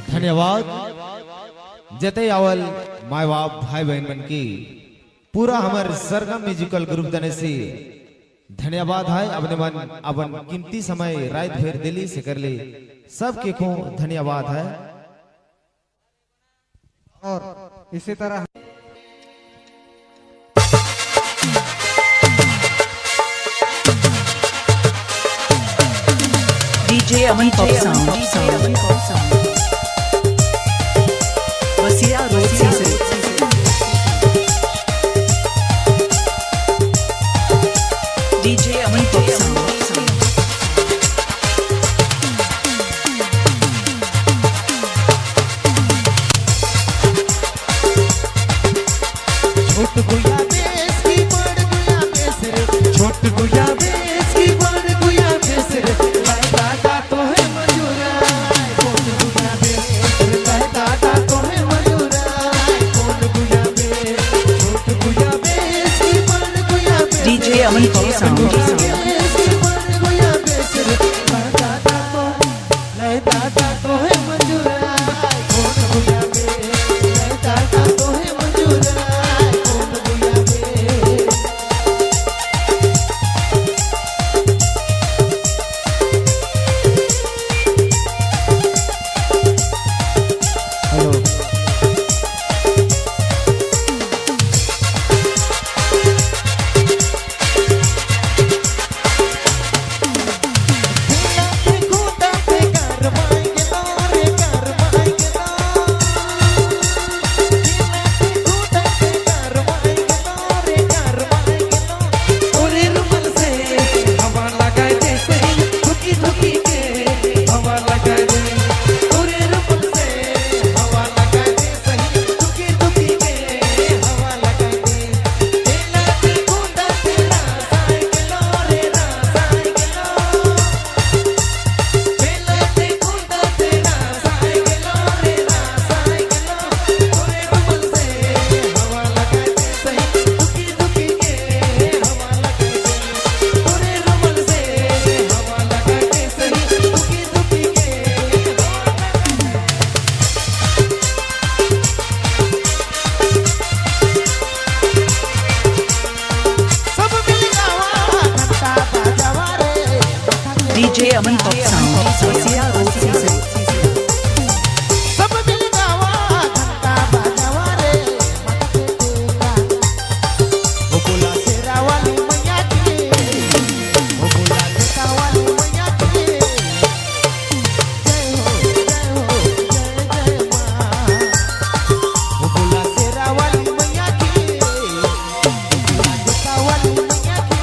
धन्यवाद जते आवल माय बाप भाई बहन मन की पूरा हमार सरगम म्यूजिकल ग्रुप दने से धन्यवाद है। अपने मन अपन कीमती समय रात भर दिल्ली से कर ले सबके को धन्यवाद है। और इसी तरह DJ Aman Pop Sound, Wasia Road Season, DJ Aman Pop Sound, छोट गुया बेस की बड़ गुया बेस रे, छोट गुया बेस की बड़ गुया बेस रे, दादा तो है मजूरा कौन गुया बेस रे, दादा तो है मजूरा कौन गुया बेस, छोट गुया बेस की बड़ गुया बेस DJ Aman Pop Sound, गुया बेस रे, दादा तो है मजूरा कौन गुया बेस, दादा तो है मजूरा कौन गुया बेस। Hello DJ Aman Pop Sound, Wasia Road Season, सब मिल गावा घंटा बजावा रे वो बोला तेरा वाली मैया की, वो बोला तेरा वाली मैया की, जय हो जय हो जय जय माँ, वो बोला तेरा वाली मैया की, वो बोला तेरा वाली मैया की,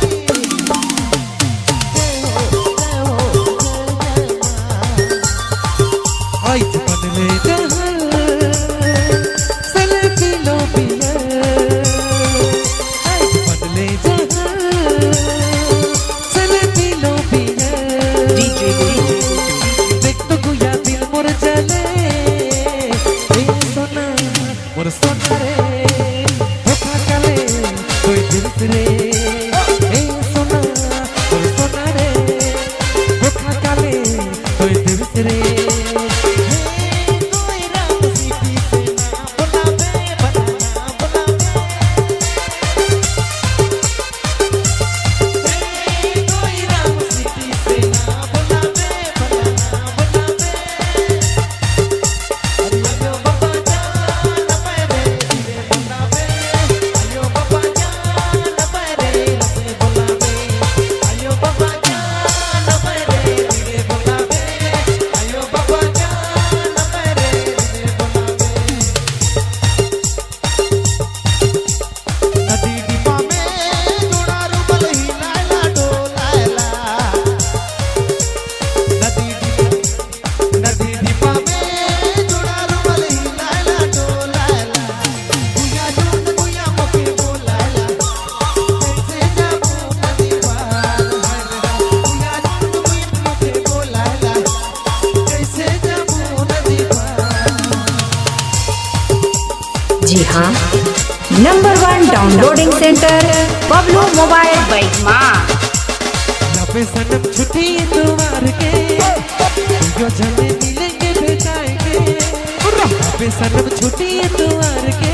जय हो जय हो जय जय माँ। आई मन में जहां सेल्फी लो पिया, आई मन में जहां सेल्फी लो पिया, DJ देख तो गुया दिल मोर चले ए सोना मोर सोना रे होठा काले कोई दिल से रे ए सोना मोर सोना रे होठा काले कोई दिल से रे कोई राम सीधी से ना बुलावे बनाना बुलावे, कोई राम सीधी से ना बुलावे बनाना बुलावे, अयो बाबा जान मेरे दिले बुलावे, अयो बाबा जान मेरे रसे बुलावे, अयो बाबा जान मेरे दिले बुलावे, अयो बाबा जान मेरे दिले बुलावे। नदी डिब्बा में जोड़ा रुबल ही लाला डोलाला, नदी डिब्बा में जोड़ा रुबल ही लाला डोलाला, गुया जोन गुया मके बोलाला, कैसे जाबू नदी पार, गुया जोन गुया मके बोलाला, कैसे जाबू नदी पार। जी हाँ, number 1 downloading centre Bablu mobile बैगमा। लबे सनम छुट्टी तुम्हार के जो जने मिलेंगे भेजाएंगे के द्वार के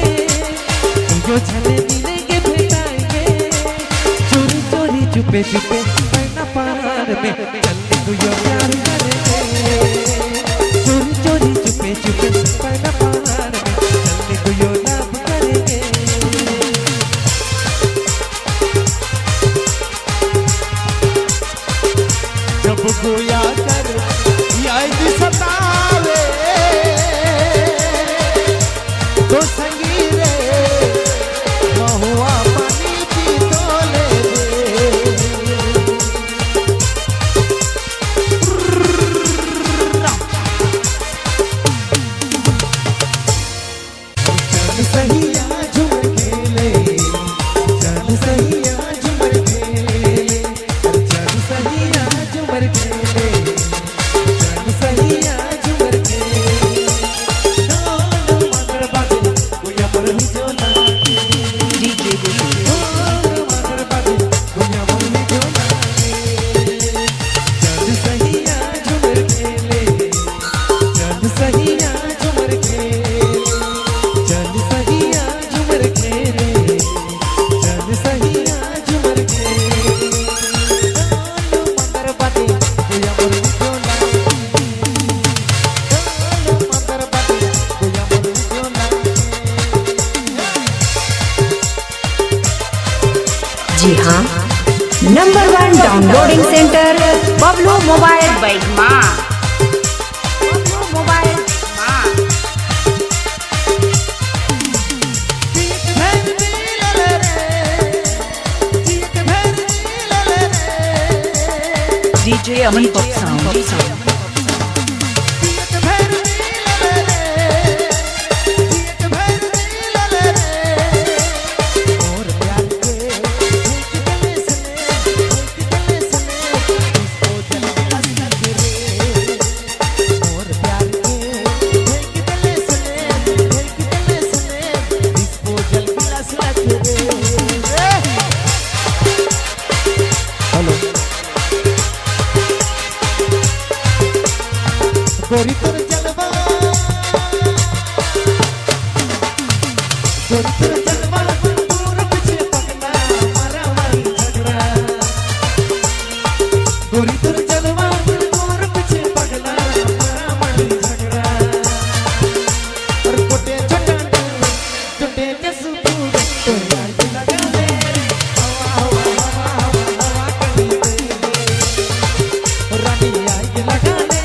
जो छले मिलेंगे भेटाएंगे चोरी चोरी चुपे चुपे पैना पार में चलने को यो प्यार करेंगे चोरी चोरी चुपे चुपे पैना पार में चलने को यो लाभ करेंगे जब गोया कर याद सतावे तो संगीरे महुआ पानी की तोले चल सहिया झूमर खेले चल सहिया झूमर खेले चल सहिया झूमर खेले चल सहिया झूमर खेले ढोल मगर बाजे कोया पर ही जो लागे DJ Guru. ढोल मगर बाजे कोया पर ही जो लागे चल सहिया झूमर खेले चल सहिया झूमर खेले चल सहिया झूमर खेले चल सहिया झूमर खेले ढोल मगर बाजे कोया पर ही जो लागे ढोल मगर बाजे कोया पर ही जो लागे जी हाँ, number 1 downloading centre Bablu mobile बैगमा बबलू मोबाइल जीत भर दिल रे जीत भर दिल रे DJ Aman Pop Sound. जीत भर दिल रे जीत भर दिल रे और प्यार के एक गले सने इसको जल गिलास लग रे और प्यार के एक गले सने इसको जल गिलास लग रे हेलो गोरी तोर जलवा गोरी तोर जलवा दूर पीछे पगला मारा मारी झगड़ा गोरी तोर जलवा दूर पीछे पगला मारा मारी झगड़ा और कोटे छोटे के सुपूर तो याद लगा ले हवा कहीं दे रानी याद लगा ले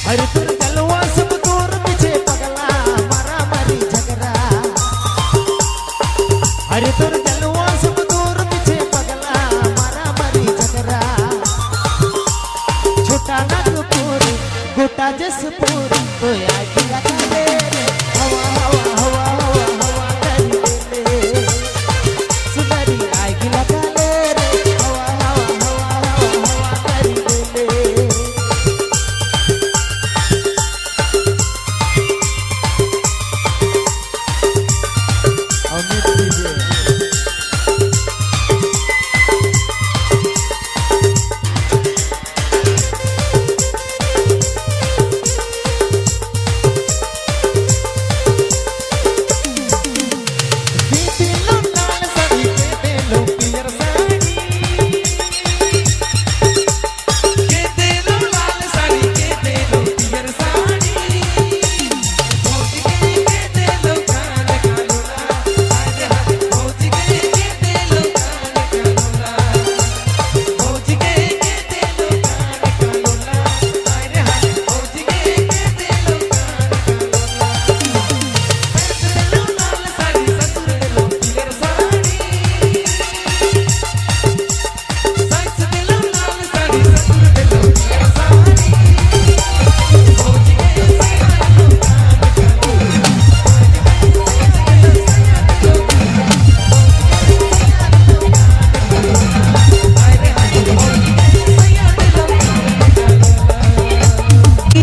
अरे तुर जलवा सब दूर पीछे पगला मारा मारी झगड़ा अरे तुर जलवा सब दूर पीछे पगला मारा मारी झगड़ा छोटा नागपुर गोटा जसपुर तो याद लगा ले